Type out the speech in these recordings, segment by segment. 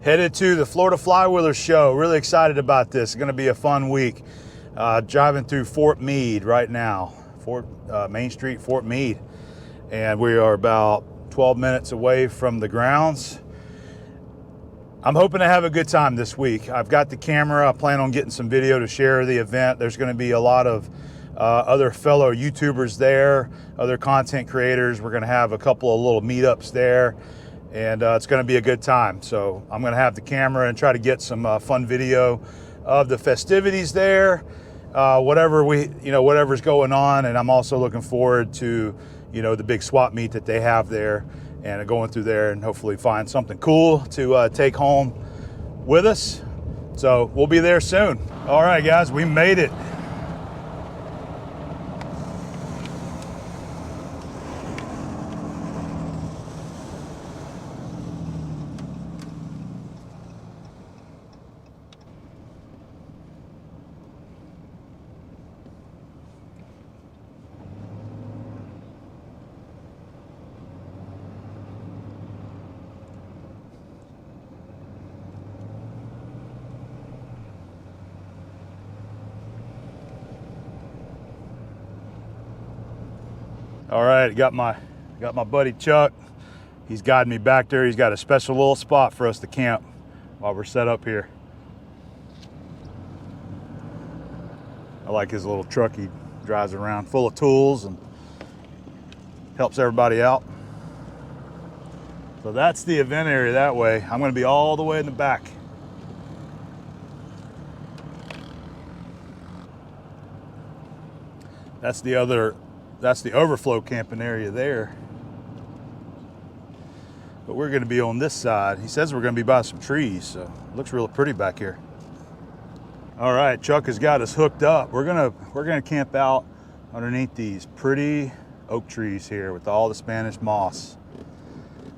Headed to the Florida Flywheelers show. Really excited about this. It's going to be a fun week. Driving through Fort Meade right now. Main Street, Fort Meade. And we are about 12 minutes away from the grounds. I'm hoping to have a good time this week. I've got the camera. I plan on getting some video to share the event. There's going to be a lot of other fellow YouTubers there, other content creators. We're going to have a couple of little meetups there. And it's going to be a good time. So I'm going to have the camera and try to get some fun video of the festivities there, whatever's going on. And I'm also looking forward to, the big swap meet that they have there, and going through there and hopefully find something cool to take home with us. So we'll be there soon. All right, guys, we made it. All right, got my buddy Chuck. He's guiding me back there. He's got a special little spot for us to camp while we're set up here. I like his little truck he drives around, full of tools and helps everybody out. So that's the event area that way. I'm going to be all the way in the back. That's the overflow camping area there. But we're going to be on this side. He says we're going to be by some trees, so it looks real pretty back here. All right, Chuck has got us hooked up. We're gonna camp out underneath these pretty oak trees here with all the Spanish moss.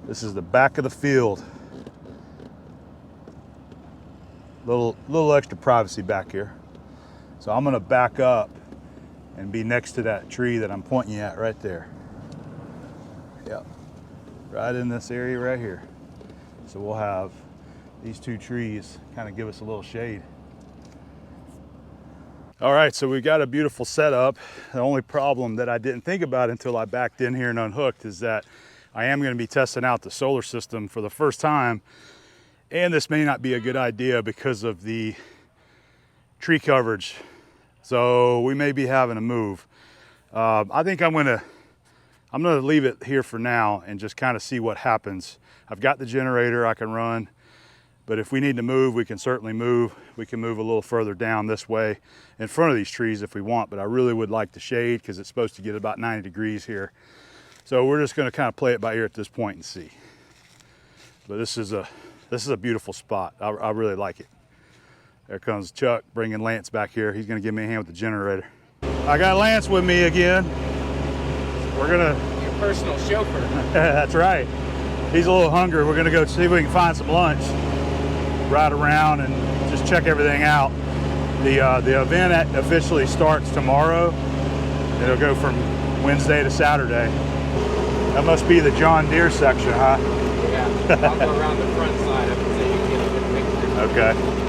This is the back of the field. Little extra privacy back here. So I'm gonna back up and be next to that tree that I'm pointing at right there. Yep, right in this area right here. So we'll have these two trees kind of give us a little shade. All right, so we've got a beautiful setup. The only problem that I didn't think about until I backed in here and unhooked is that I am gonna be testing out the solar system for the first time. And this may not be a good idea because of the tree coverage. So we may be having to move. I think I'm gonna leave it here for now and just kind of see what happens. I've got the generator I can run, but if we need to move, we can certainly move. We can move a little further down this way in front of these trees if we want, but I really would like the shade because it's supposed to get about 90 degrees here. So we're just gonna kind of play it by ear at this point and see. But this is a beautiful spot. I really like it. There comes Chuck bringing Lance back here. He's gonna give me a hand with the generator. I got Lance with me again. We're gonna... Your personal chauffeur. That's right. He's a little hungry. We're gonna go see if we can find some lunch. Ride around and just check everything out. The event officially starts tomorrow. It'll go from Wednesday to Saturday. That must be the John Deere section, huh? Yeah, I'll go around the front side of it so you can get a good picture. Okay.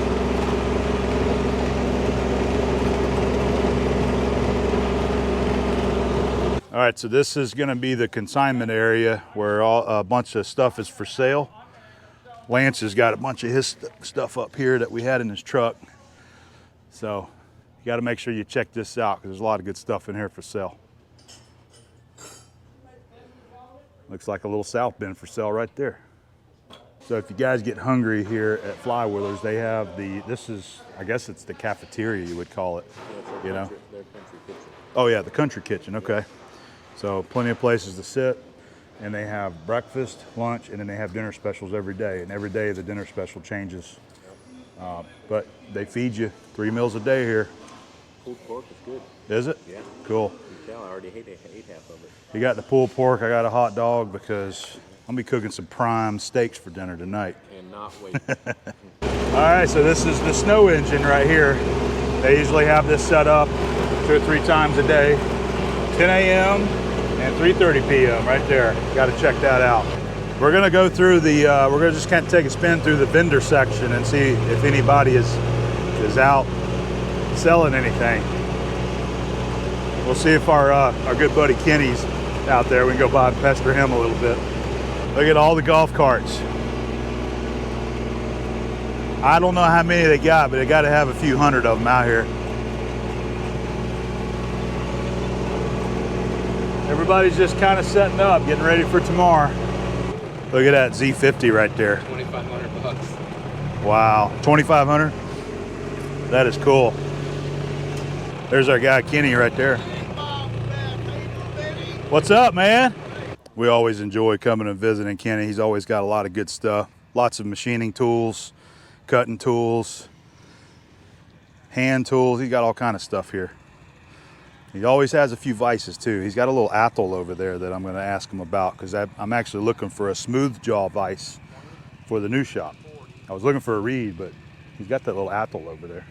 All right, so this is going to be the consignment area where a bunch of stuff is for sale. Lance has got a bunch of his stuff up here that we had in his truck. So you got to make sure you check this out because there's a lot of good stuff in here for sale. Looks like a little south bin for sale right there. So if you guys get hungry here at Flywheelers, they have I guess it's the cafeteria you would call it, Yeah, their country kitchen. Oh yeah, the country kitchen, okay. So plenty of places to sit, and they have breakfast, lunch, and then they have dinner specials every day. And every day the dinner special changes. But they feed you 3 meals a day here. Pulled pork is good. Is it? Yeah. Cool. You can tell I already ate half of it. You got the pulled pork, I got a hot dog because I'm gonna be cooking some prime steaks for dinner tonight. And not wait. All right, so this is the snow engine right here. They usually have this set up 2 or 3 times a day, 10 a.m. and 3:30 p.m. right there. Got to check that out. We're gonna go through the, we're gonna just kind of take a spin through the vendor section and see if anybody is out selling anything. We'll see if our good buddy Kenny's out there. We can go by and pester him a little bit. Look at all the golf carts. I don't know how many they got, but they got to have a few hundred of them out here. Everybody's just kind of setting up, getting ready for tomorrow. Look at that Z50 right there. 2,500 bucks. Wow, 2,500? That is cool. There's our guy Kenny right there. What's up, man? We always enjoy coming and visiting Kenny. He's always got a lot of good stuff. Lots of machining tools, cutting tools, hand tools. He got all kind of stuff here. He always has a few vices too. He's got a little atoll over there that I'm going to ask him about, because I'm actually looking for a smooth jaw vise for the new shop. I was looking for a reed, but he's got that little atoll over there.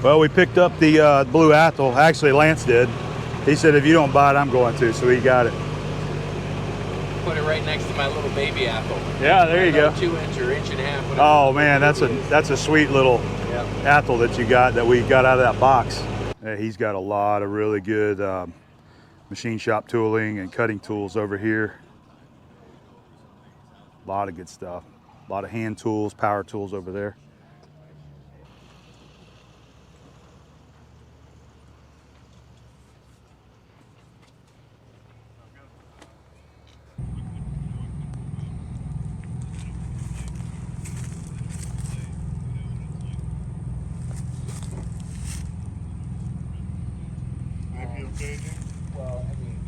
Well, we picked up the blue atoll. Actually, Lance did. He said, if you don't buy it, I'm going to, so he got it. Put it right next to my little baby apple. Yeah, there you go. 2-inch or 1.5 inch. Oh man, that's a sweet little atoll that you got, that we got out of that box. Yeah, he's got a lot of really good machine shop tooling and cutting tools over here. A lot of good stuff. A lot of hand tools, power tools over there. Well, I mean,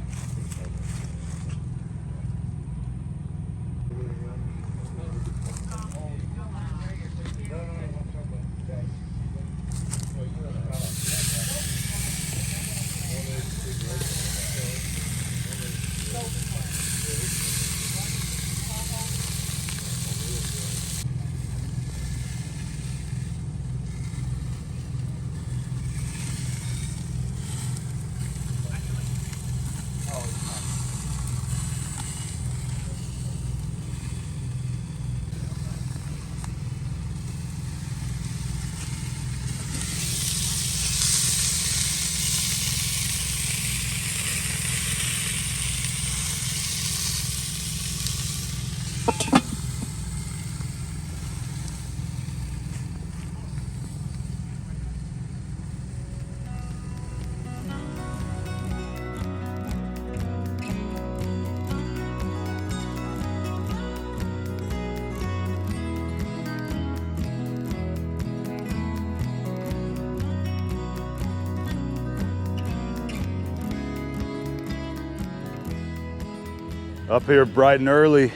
Up here bright and early,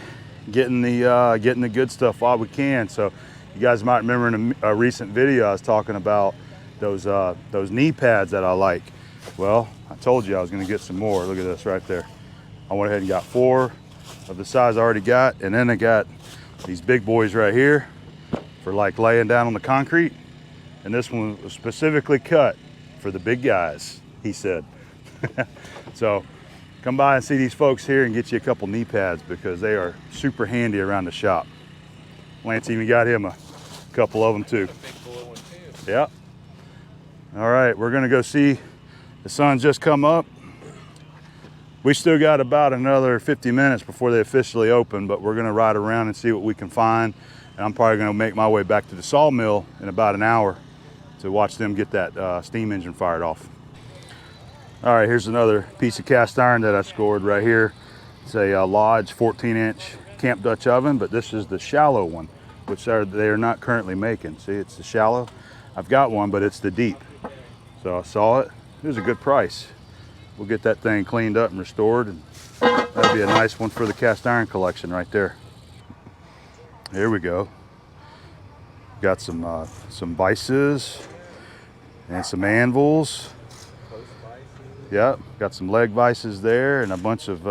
getting the good stuff while we can. So you guys might remember in a recent video I was talking about those knee pads that I like. Well, I told you I was going to get some more. Look at this right there. I went ahead and got 4 of the size I already got, and then I got these big boys right here for like laying down on the concrete. And this one was specifically cut for the big guys, he said. So come by and see these folks here and get you a couple knee pads, because they are super handy around the shop. Lance even got him a couple of them too. Yeah. All right, we're gonna go see, the sun's just come up. We still got about another 50 minutes before they officially open, but we're gonna ride around and see what we can find. And I'm probably gonna make my way back to the sawmill in about an hour to watch them get that steam engine fired off. All right, here's another piece of cast iron that I scored right here. It's a Lodge 14-inch Camp Dutch oven, but this is the shallow one, which they are not currently making. See, it's the shallow. I've got one, but it's the deep. So I saw it. It was a good price. We'll get that thing cleaned up and restored, and that'd be a nice one for the cast iron collection right there. Here we go. Got some vices and some anvils. Yep, got some leg vices there, and a bunch of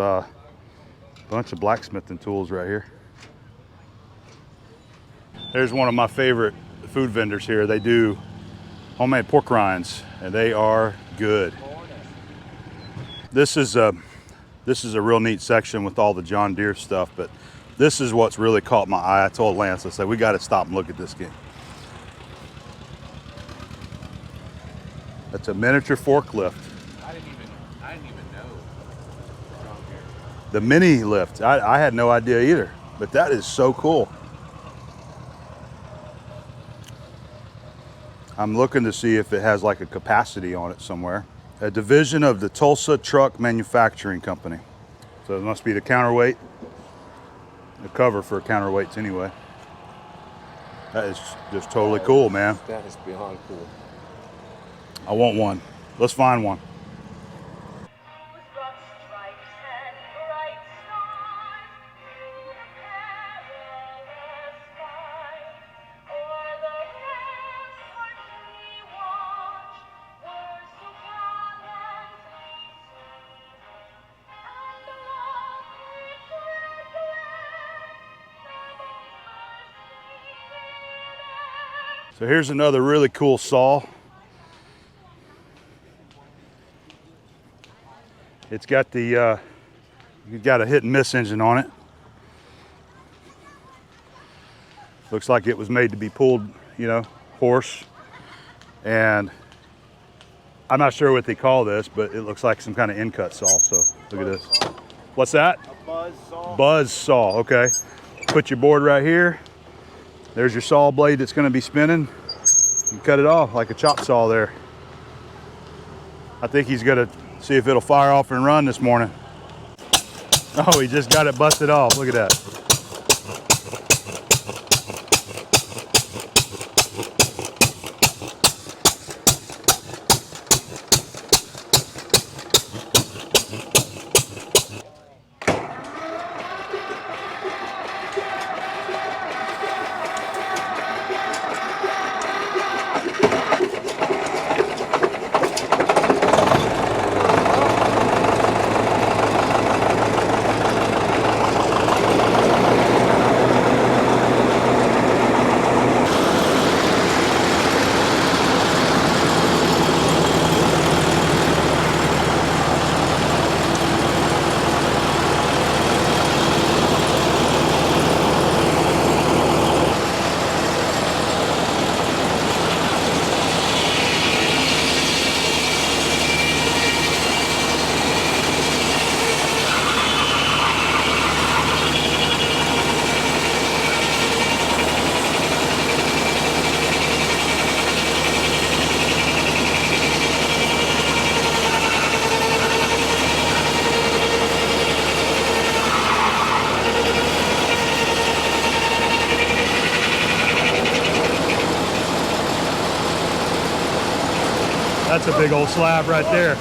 blacksmithing tools right here. There's one of my favorite food vendors here. They do homemade pork rinds, and they are good. This is This is a real neat section with all the John Deere stuff, but this is what's really caught my eye. I told Lance, I said, we got to stop and look at this game. That's a miniature forklift. I didn't even know. John Deere. The mini lift. I had no idea either, but that is so cool. I'm looking to see if it has like a capacity on it somewhere. A division of the Tulsa Truck Manufacturing Company. So it must be the counterweight. The cover for counterweights anyway. That is just totally cool, man. That is beyond cool. I want one. Let's find one. So here's another really cool saw. It's got the you've got a hit and miss engine on it. Looks like it was made to be pulled, you know, horse. And I'm not sure what they call this, but it looks like some kind of end cut saw. So look at this. What's that? A buzz saw. Buzz saw, okay. Put your board right here. There's your saw blade that's gonna be spinning. You cut it off like a chop saw there. I think he's gonna see if it'll fire off and run this morning. Oh, he just got it busted off. Look at that. That's a big old slab right there.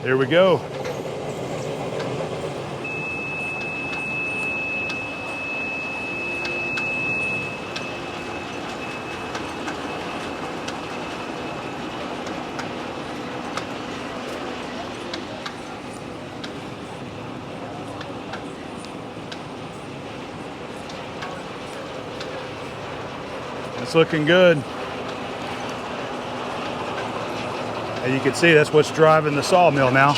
Here we go. It's looking good. And you can see that's what's driving the sawmill now.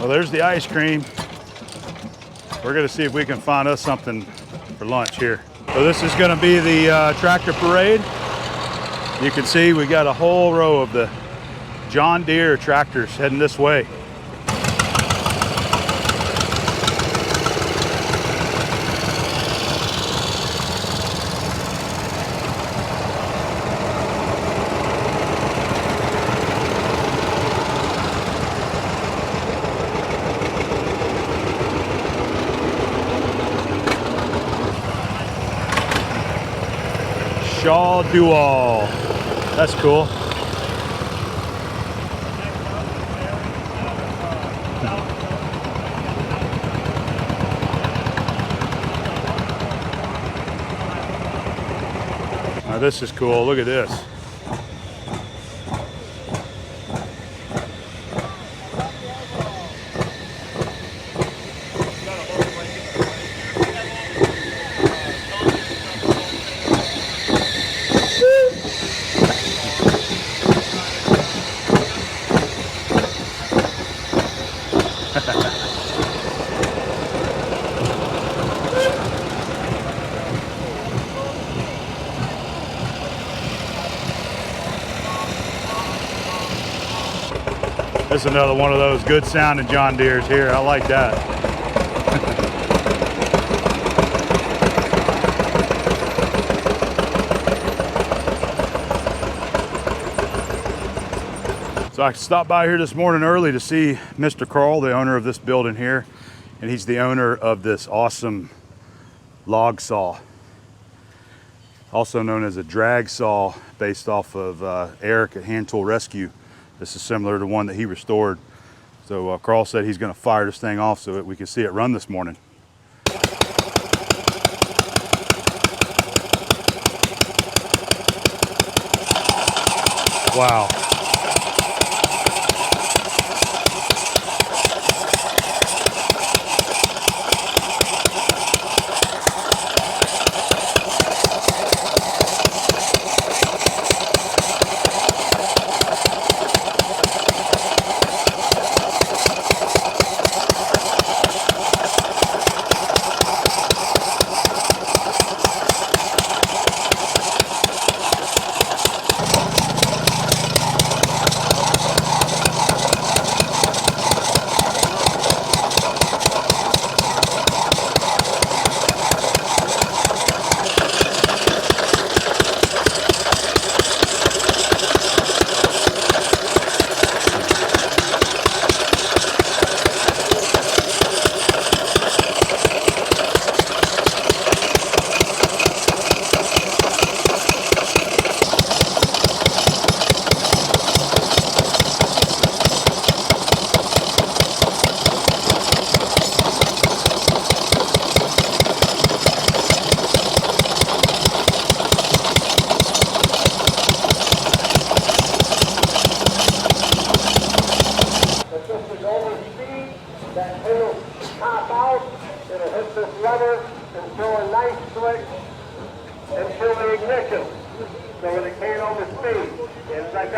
Well, there's the ice cream. We're gonna see if we can find us something for lunch here. So this is gonna be the tractor parade. You can see we got a whole row of the John Deere tractors heading this way. Shaw Dual. That's cool. Now this is cool. Look at this. This is another one of those good sounding John Deere's here. I like that. So I stopped by here this morning early to see Mr. Carl, the owner of this building here, and he's the owner of this awesome log saw, also known as a drag saw, based off of Eric at Hand Tool Rescue. This is similar to one that he restored. So Carl said he's gonna fire this thing off so that we can see it run this morning. Wow. Until the ignition, so they can't overspeed. And like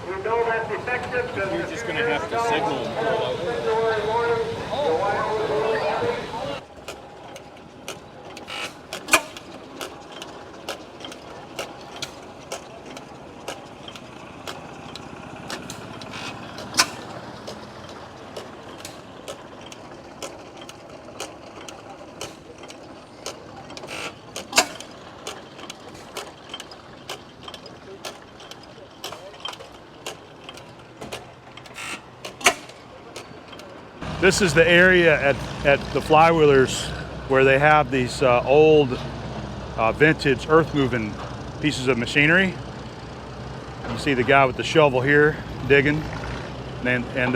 we know that's effective. You're just going to have to signal and pull over. This is the area at the Flywheelers where they have these old vintage earth moving pieces of machinery. You see the guy with the shovel here digging, and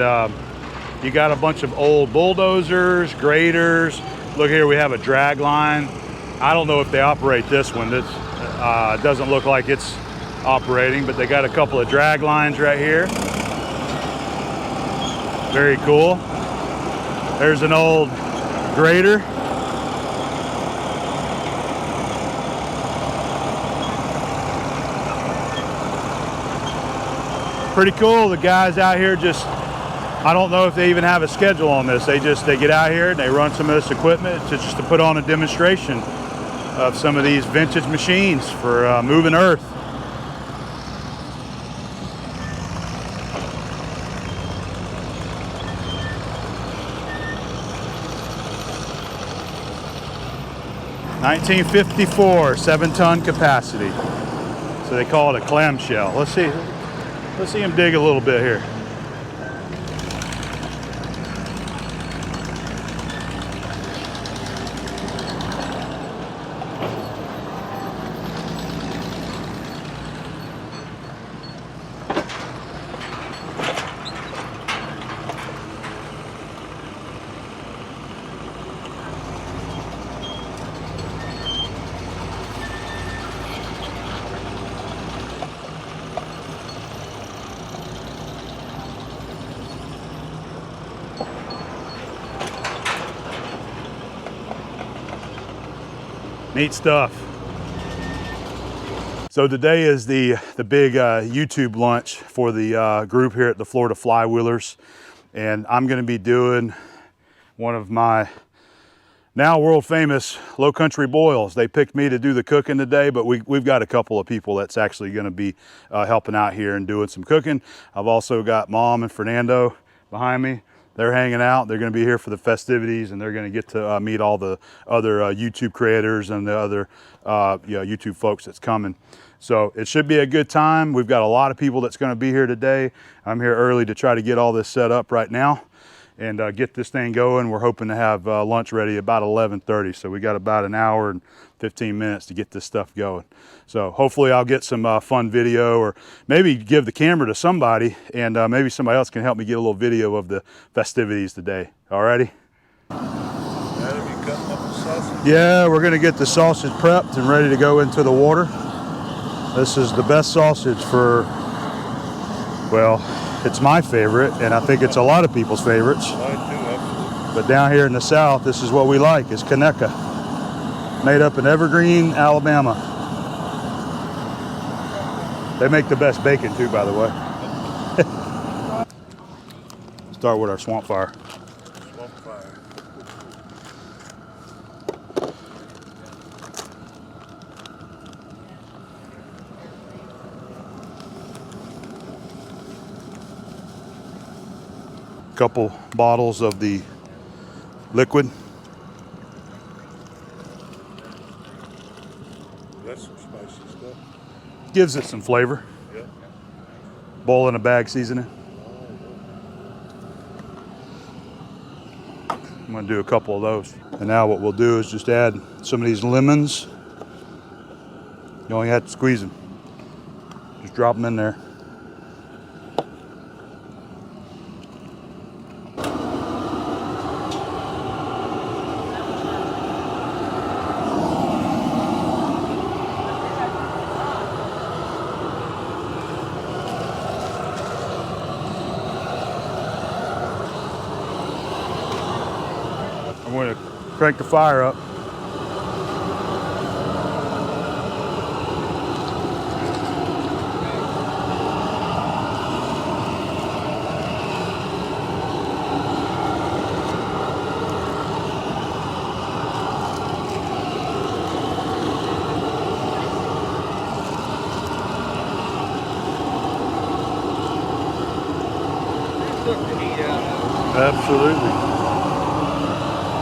you got a bunch of old bulldozers, graders. Look here, we have a drag line. I don't know if they operate this one. This doesn't look like it's operating, but they got a couple of drag lines right here. Very cool. There's an old grader. Pretty cool. The guys out here just I don't know if they even have a schedule on this. They get out here and they run some of this equipment just to put on a demonstration of some of these vintage machines for moving earth. (1954) 7-ton capacity. So they call it a clamshell. Let's see him dig a little bit here. Neat stuff. So today is the big YouTube lunch for the group here at the Florida Flywheelers, and I'm going to be doing one of my now world famous low country boils. They picked me to do the cooking today, but we've got a couple of people that's actually going to be helping out here and doing some cooking. I've also got Mom and Fernando behind me. They're hanging out. They're going to be here for the festivities, and they're going to get to meet all the other YouTube creators and the other YouTube folks that's coming. So it should be a good time. We've got a lot of people that's going to be here today. I'm here early to try to get all this set up right now and get this thing going. We're hoping to have lunch ready about 11:30. So we got about an hour and 15 minutes to get this stuff going. So hopefully I'll get some fun video, or maybe give the camera to somebody, and maybe somebody else can help me get a little video of the festivities today. Alrighty? That'll be cutting up the sausage. Yeah, we're gonna get the sausage prepped and ready to go into the water. This is the best sausage for, well, it's my favorite, and I think it's a lot of people's favorites. I do, absolutely. But down here in the South, this is what we like, is Kodiak. Made up in Evergreen, Alabama. They make the best bacon too, by the way. Start with our swamp fire. Swamp fire. Couple bottles of the liquid. That's some spicy stuff. Gives it some flavor. Yeah. Boil in a bag seasoning. I'm gonna do a couple of those. And now what we'll do is just add some of these lemons. You only have to squeeze them. Just drop them in there. I'm going to crank the fire up. Took the heat out of Absolutely.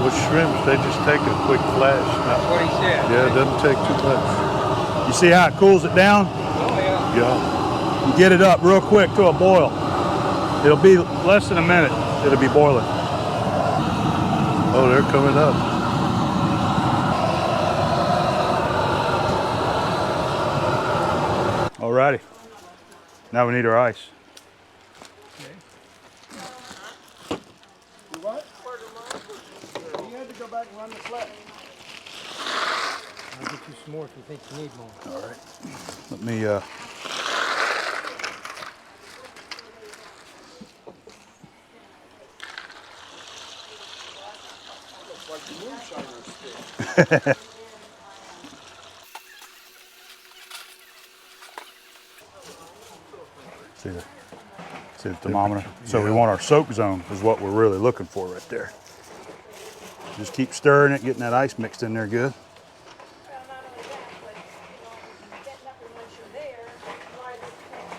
With shrimps, they just take a quick flash. it. That's what he said. Yeah, it doesn't take too much. You see how it cools it down? Oh, yeah. Yeah. You get it up real quick to a boil. It'll be less than a minute. It'll be boiling. Oh, they're coming up. Alrighty. Now we need our ice. What? You had to go back and run the flat. I'll get you some more if you think you need more. All right. Let me Like the moonshiner stick. see there. See the thermometer. So we want our soak zone is what we're really looking for right there. Just keep stirring it, getting that ice mixed in there good.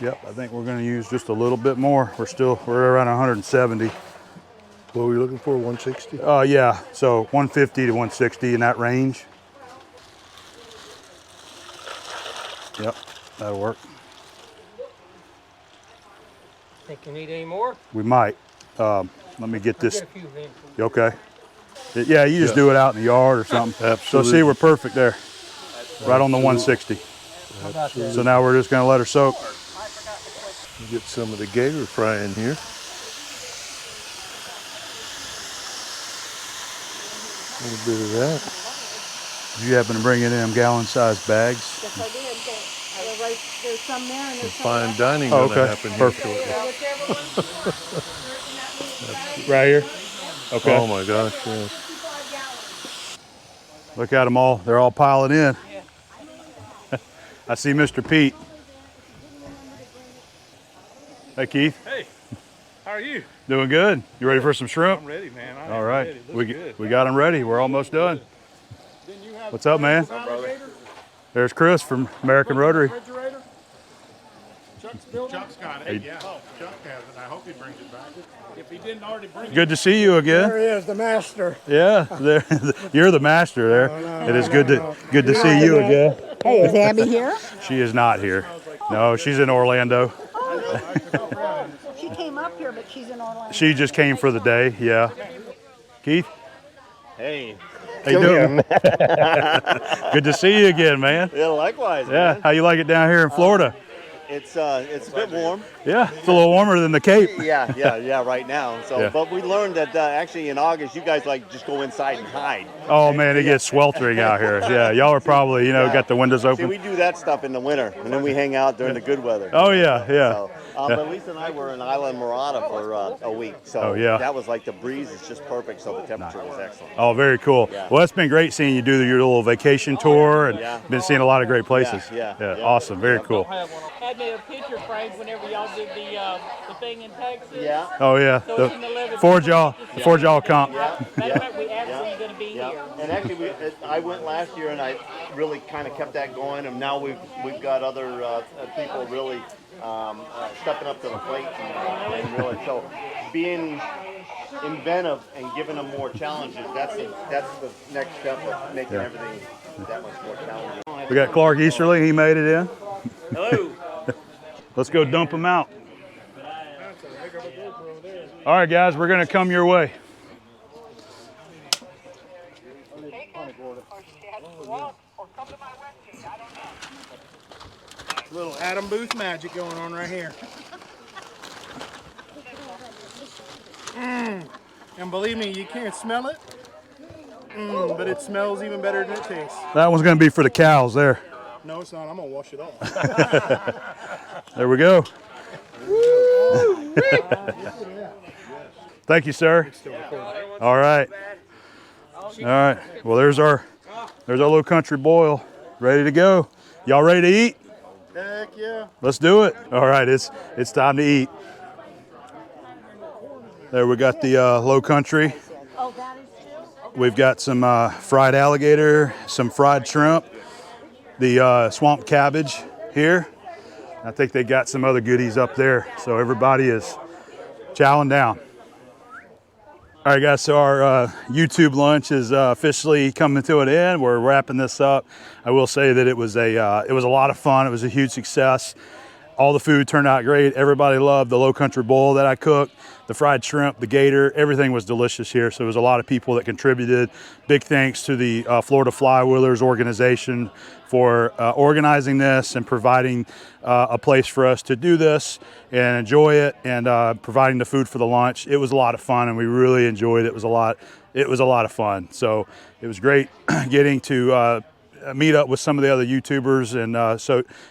Yep, I think we're going to use just a little bit more. We're around 170. What were you looking for, 160? Yeah, so 150 to 160 in that range. Yep, that'll work. Think you need any more? We might. Let me get this. Get a few handfuls. You okay? Yeah, you just do it out in the yard or something. Absolutely. So see, we're perfect there. Right on the 160. How about this? So now we're just going to let her soak. Get some of the gator fry in here. A little bit of that. Did you happen to bring in them gallon-sized bags? Yes, I did. There's some there and there's some Fine dining Oh, gonna okay. happen here Perfect. shortly. whichever one. Right here. Okay. Oh my gosh, yeah. Look at them all. They're all piling in. I see Mr. Pete. Hey, Keith. Hey, how are you? Doing good. You ready for some shrimp? I'm ready, man. I All am right. ready. Looks good. We got them ready. We're almost done. What's up, man? There's Chris from American Rotary. Chuck's got it. Yeah. Chuck has it. I hope he brings it back. If he didn't already bring it. Good to see you again. There he is, the master. Yeah, there, you're the master there. It is good to see you again. Hey, is Abby here? She is not here. No, she's in Orlando. She came up here, but she's in Orlando. She just came for the day. Yeah. Keith, Hey, how you doing? Good to see you again, man. yeah, likewise. Yeah, man. how you like it down here in Florida? It's a bit warm. Yeah, it's a little warmer than the Cape. Yeah, right now. So, Yeah. but we learned that actually in August, you guys like just go inside and hide. Oh man, it gets sweltering out here. Yeah, y'all are probably, Yeah. got the windows See, open. we do that stuff in the winter, and then we hang out during the good weather. Oh yeah, yeah. So, but Lisa and I were in Island Marata for a week. So Oh, yeah. that was like the breeze is just perfect. So the temperature was excellent. Oh, very cool. Yeah. Well, it's been great seeing you do your little vacation tour, and Yeah. been seeing a lot of great places. Yeah. Awesome, very cool. Had me a picture framed whenever y'all did the thing in Texas. Yeah. Oh yeah, So the it's in the living Ford Y'all comp. Matter of fact, we absolutely going to be Yeah, here. and actually, I went last year, and I really kind of kept that going. And now we've got other people really stepping up to the plate, and really so being inventive and giving them more challenges. That's the next step of making everything that much more challenging. We got Clark Easterling. He made it in. Hello. Let's go dump him out. All right, guys, we're gonna come your way. Little Adam Booth magic going on right here. And believe me, you can't smell it, but it smells even better than it tastes. That one's gonna be for the cows there. No, it's not. I'm gonna wash it off. There we go. Thank you, sir. All right. All right. Well, there's our little country boil ready to go. Y'all ready to eat? Heck yeah. Let's do it. All right, it's time to eat. There we got the low country. Oh, that is too? We've got some fried alligator, some fried shrimp, the swamp cabbage here. I think they got some other goodies up there. So everybody is chowing down. All right, guys, so our YouTube lunch is officially coming to an end. We're wrapping this up. I will say that it was a lot of fun. It was a huge success. All the food turned out great. Everybody loved the low country boil that I cooked, the fried shrimp, the gator, everything was delicious here. So there was a lot of people that contributed. Big thanks to the Florida Flywheelers organization for organizing this and providing a place for us to do this and enjoy it, and providing the food for the lunch. It was a lot of fun, and we really enjoyed it. It was a lot of fun. So it was great getting to meet up with some of the other YouTubers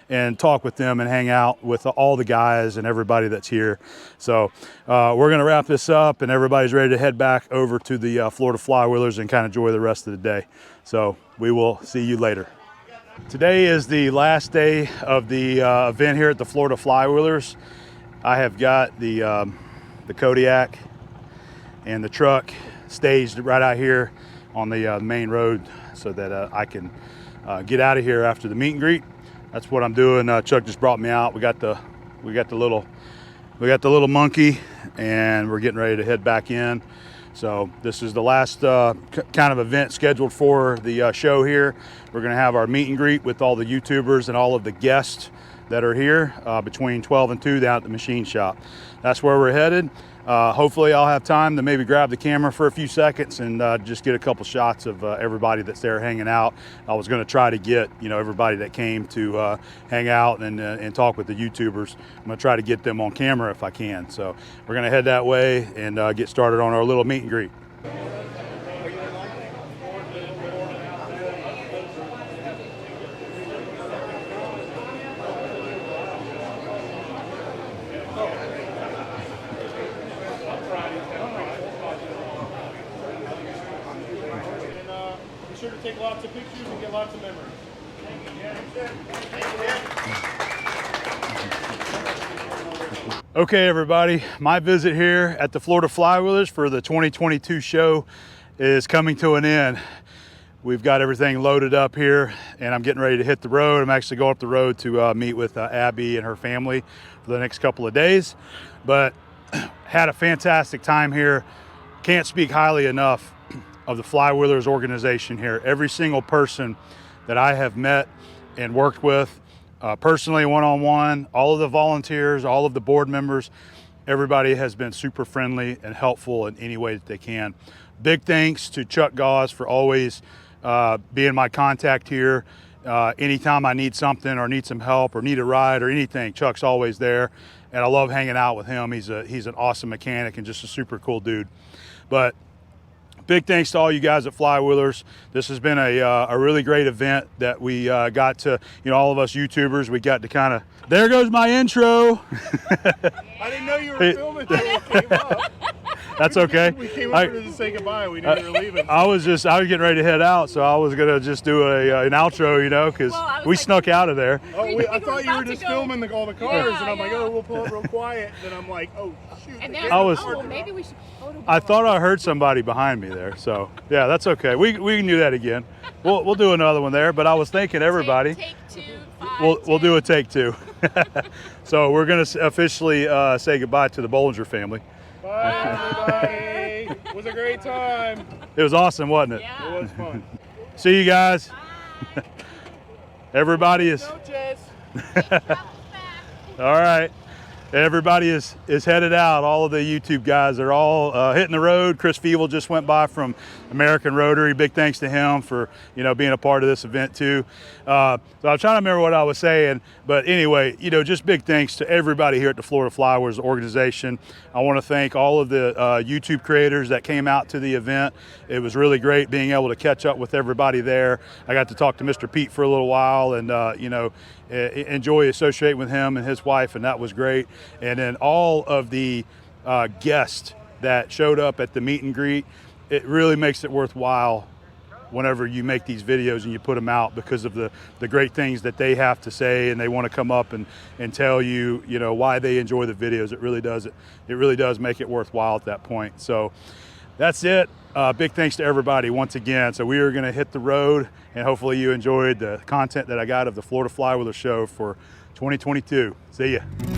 and talk with them and hang out with all the guys and everybody that's here. So we're gonna wrap this up, and everybody's ready to head back over to the Florida Flywheelers and kind of enjoy the rest of the day. So we will see you later. Today is the last day of the event here at the Florida Flywheelers. I have got the Kodiak and the truck staged right out here on the main road so that I can get out of here after the meet and greet. That's what I'm doing. Chuck just brought me out. We got the little monkey, and we're getting ready to head back in. So this is the last kind of event scheduled for the show here. We're going to have our meet and greet with all the YouTubers and all of the guests that are here between 12 and 2 down at the machine shop. That's where we're headed. Hopefully I'll have time to maybe grab the camera for a few seconds and just get a couple shots of everybody that's there hanging out. I was going to try to get, you know, everybody that came to hang out and talk with the YouTubers. I'm going to try to get them on camera if I can. So we're going to head that way and get started on our little meet and greet. Be sure to take lots of pictures and get lots of memories. Okay, everybody, my visit here at the Florida Flywheelers for the 2022 show is coming to an end. We've got everything loaded up here, and I'm getting ready to hit the road. I'm actually going up the road to meet with Abby and her family for the next couple of days, but had a fantastic time here. Can't speak highly enough of the Flywheelers organization here. Every single person that I have met and worked with personally, one-on-one, all of the volunteers, all of the board members, everybody has been super friendly and helpful in any way that they can. Big thanks to Chuck Gauze for always being my contact here. Anytime I need something or need some help or need a ride or anything, Chuck's always there. And I love hanging out with him. He's an awesome mechanic and just a super cool dude. But big thanks to all you guys at Flywheelers. This has been a really great event that we got to, you know, all of us YouTubers, we got to kind of, there goes my intro. I didn't know you were filming until you came up. That's okay. We came up here to say goodbye. We knew you were leaving. I was getting ready to head out, so I was gonna just do an outro, you know, because we snuck out of there. Oh, I thought you were just filming all the cars, and I'm like, oh, we'll pull it real quiet. Then I'm like, oh, shoot. And then well, maybe we should photo. I thought I heard somebody behind me there, so yeah, that's okay. We can do that again. We'll do another one there. But I was thanking everybody. Take 2, 5, We'll do a take 2. So we're gonna officially say goodbye to the Bollinger family. Bye, everybody. It was a great time. It was awesome, wasn't it? Yeah. It was fun. See you guys. Everybody is. No, Jess. All right. Everybody is headed out. All of the YouTube guys are all hitting the road. Chris Feeble just went by from American Rotary. Big thanks to him for, you know, being a part of this event too. So I'm trying to remember what I was saying, but anyway, you know, just big thanks to everybody here at the Florida Flywheelers organization. I want to thank all of the YouTube creators that came out to the event. It was really great being able to catch up with everybody there. I got to talk to Mr. Pete for a little while and, you know, enjoy associating with him and his wife, and that was great. And then all of the guests that showed up at the meet and greet, it really makes it worthwhile whenever you make these videos and you put them out, because of the great things that they have to say, and they want to come up and tell you, you know, why they enjoy the videos. It really does make it worthwhile at that point. So that's it. Big thanks to everybody once again. So we are going to hit the road, and hopefully you enjoyed the content that I got of the Florida Flywheeler Show for 2022. See ya.